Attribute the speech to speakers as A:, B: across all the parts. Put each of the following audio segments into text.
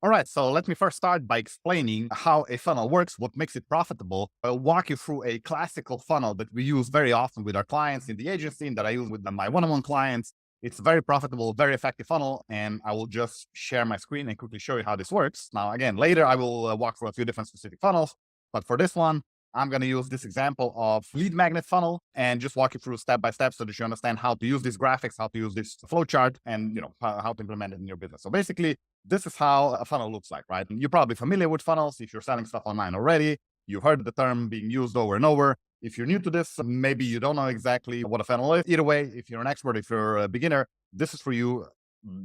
A: All right, so let me first start by explaining how a funnel works, what makes it profitable. I'll walk you through a classical funnel that we use very often with our clients in the agency and that I use with my one-on-one clients. It's a very profitable, very effective funnel, and I will just share my screen and quickly show you how this works. Now, again, later I will walk through a few different specific funnels, but for this one, I'm going to use this example of lead magnet funnel and just walk you through step by step so that you understand how to use these graphics, how to use this flowchart, and how to implement it in your business. So basically, this is how a funnel looks like, right? You're probably familiar with funnels if you're selling stuff online already. You've heard the term being used over and over. If you're new to this, maybe you don't know exactly what a funnel is. Either way, if you're an expert, if you're a beginner, this is for you.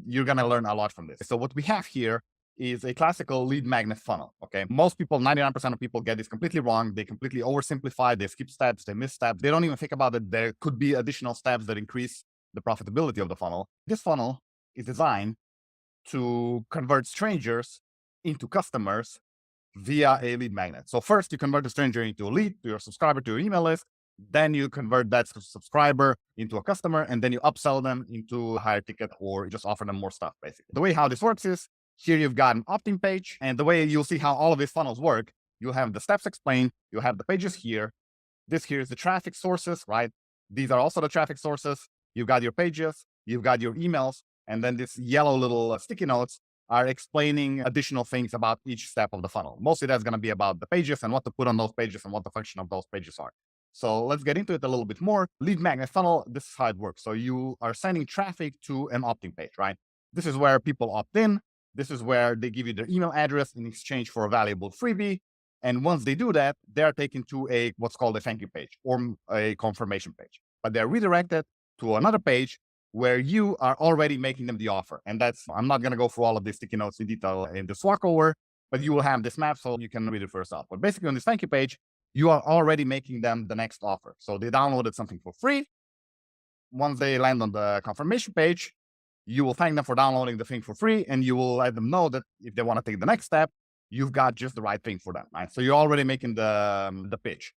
A: You're going to learn a lot from this. So what we have here is a classical lead magnet funnel. Okay. Most people, 99% of people get this completely wrong. They completely oversimplify. They skip steps. They miss steps. They don't even think about it. There could be additional steps that increase the profitability of the funnel. This funnel is designed to convert strangers into customers via a lead magnet. So first you convert the stranger into a lead, to your subscriber, to your email list. Then you convert that subscriber into a customer, and then you upsell them into a higher ticket or just offer them more stuff, basically. The way how this works is here you've got an opt-in page, and the way you'll see how all of these funnels work, you'll have the steps explained, you'll have the pages here. This here is the traffic sources, right? These are also the traffic sources. You've got your pages, you've got your emails, and then this yellow little sticky notes are explaining additional things about each step of the funnel. Mostly that's going to be about the pages and what to put on those pages and what the function of those pages are. So let's get into it a little bit more. Lead magnet funnel, this is how it works. So you are sending traffic to an opt-in page, right? This is where people opt in. This is where they give you their email address in exchange for a valuable freebie. And once they do that, they're taken to a what's called a thank you page or a confirmation page. But they're redirected to another page where you are already making them the offer. And that's, I'm not going to go through all of these sticky notes in detail in this walkover, but you will have this map so you can read it for yourself. But basically on this thank you page, you are already making them the next offer. So they downloaded something for free. Once they land on the confirmation page, you will thank them for downloading the thing for free, and you will let them know that if they want to take the next step, you've got just the right thing for them, right? So you're already making the pitch.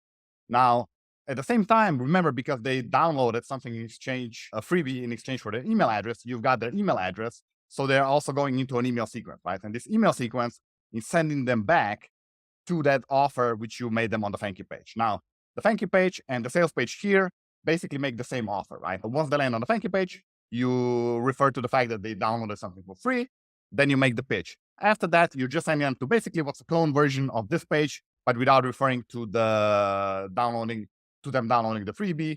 A: Now, at the same time, remember, because they downloaded something in exchange, a freebie in exchange for their email address, you've got their email address. So they're also going into an email sequence, right? And this email sequence is sending them back to that offer which you made them on the thank you page. Now, the thank you page and the sales page here basically make the same offer, right? But once they land on the thank you page, you refer to the fact that they downloaded something for free, then you make the pitch. After that, you're just sending them to basically what's a clone version of this page, but without referring to the downloading the freebie,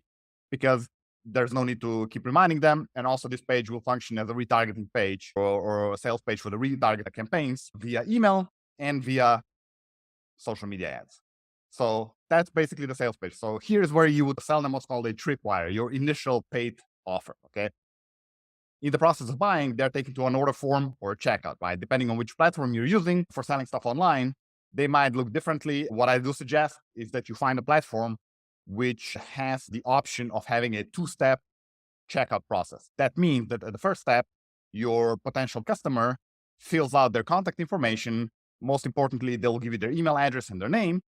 A: because there's no need to keep reminding them. And also this page will function as a retargeting page or a sales page for the retargeted campaigns via email and via social media ads. So that's basically the sales page. So here's where you would sell them what's called a tripwire, your initial paid offer, okay? In the process of buying, they're taken to an order form or a checkout, right? Depending on which platform you're using for selling stuff online, they might look differently. What I do suggest is that you find a platform which has the option of having a two-step checkout process. That means that at the first step, your potential customer fills out their contact information. Most importantly, they'll give you their email address and their name.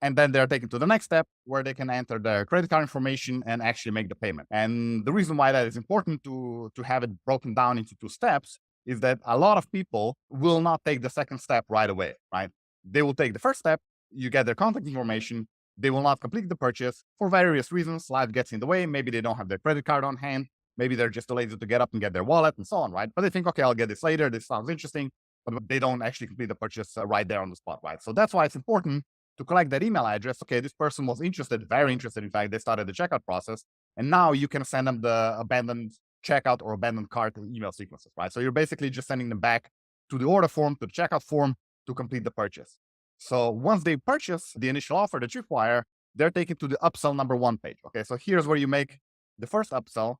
A: And then they're taken to the next step where they can enter their credit card information and actually make the payment. And the reason why that is important to have it broken down into two steps is that a lot of people will not take the second step right away, right? They will take the first step, you get their contact information, they will not complete the purchase for various reasons. Life gets in the way. Maybe they don't have their credit card on hand. Maybe they're just lazy to get up and get their wallet and so on, right? But they think, okay, I'll get this later. This sounds interesting, but they don't actually complete the purchase right there on the spot, right? So that's why it's important to collect that email address. Okay, this person was interested, very interested. In fact, they started the checkout process. And now you can send them the abandoned checkout or abandoned cart email sequences, right? So you're basically just sending them back to the order form, to the checkout form to complete the purchase. So once they purchase the initial offer that you require, they're taken to the upsell number one page. Okay, so here's where you make the first upsell,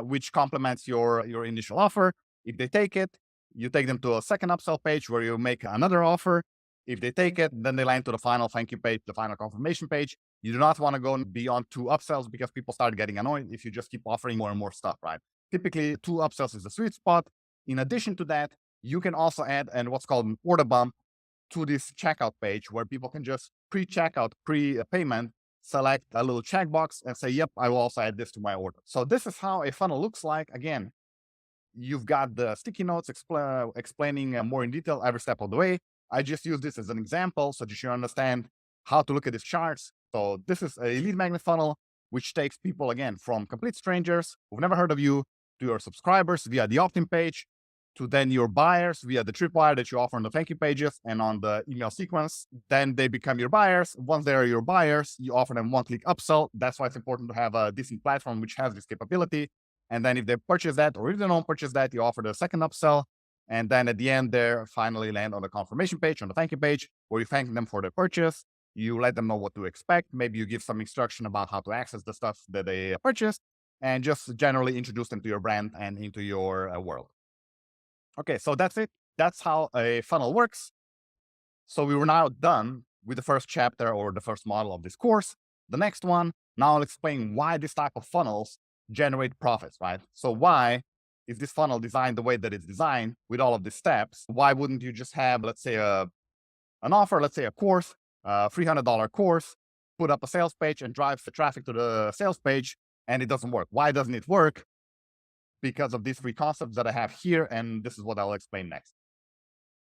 A: which complements your initial offer. If they take it, you take them to a second upsell page where you make another offer. If they take it, then they land to the final thank you page, the final confirmation page. You do not want to go beyond two upsells because people start getting annoyed if you just keep offering more and more stuff, right? Typically, two upsells is the sweet spot. In addition to that, you can also add what's called an order bump to this checkout page where people can just pre-checkout, pre-payment, select a little checkbox and say, yep, I will also add this to my order. So this is how a funnel looks like. Again, You've got the sticky notes explaining more in detail every step of the way. I just use this as an example so that you understand how to look at these charts. So this is a lead magnet funnel, which takes people, again, from complete strangers who've never heard of you to your subscribers via the opt-in page, to then your buyers via the tripwire that you offer on the thank you pages and on the email sequence. Then they become your buyers. Once they are your buyers, you offer them one-click upsell. That's why it's important to have a decent platform which has this capability. And then if they purchase that, or if they don't purchase that, you offer the second upsell. And then at the end, they finally land on the confirmation page, on the thank you page, where you thank them for their purchase. You let them know what to expect. Maybe you give some instruction about how to access the stuff that they purchased, and just generally introduce them to your brand and into your world. Okay, so that's it. That's how a funnel works. So we were now done with the first chapter or the first model of this course. The next one, now I'll explain why this type of funnels generate profits, right? So why is this funnel designed the way that it's designed with all of these steps? Why wouldn't you just have, let's say, an offer, let's say a course, a $300 course, put up a sales page and drive the traffic to the sales page, and it doesn't work? Why doesn't it work? Because of these three concepts that I have here, and this is what I'll explain next.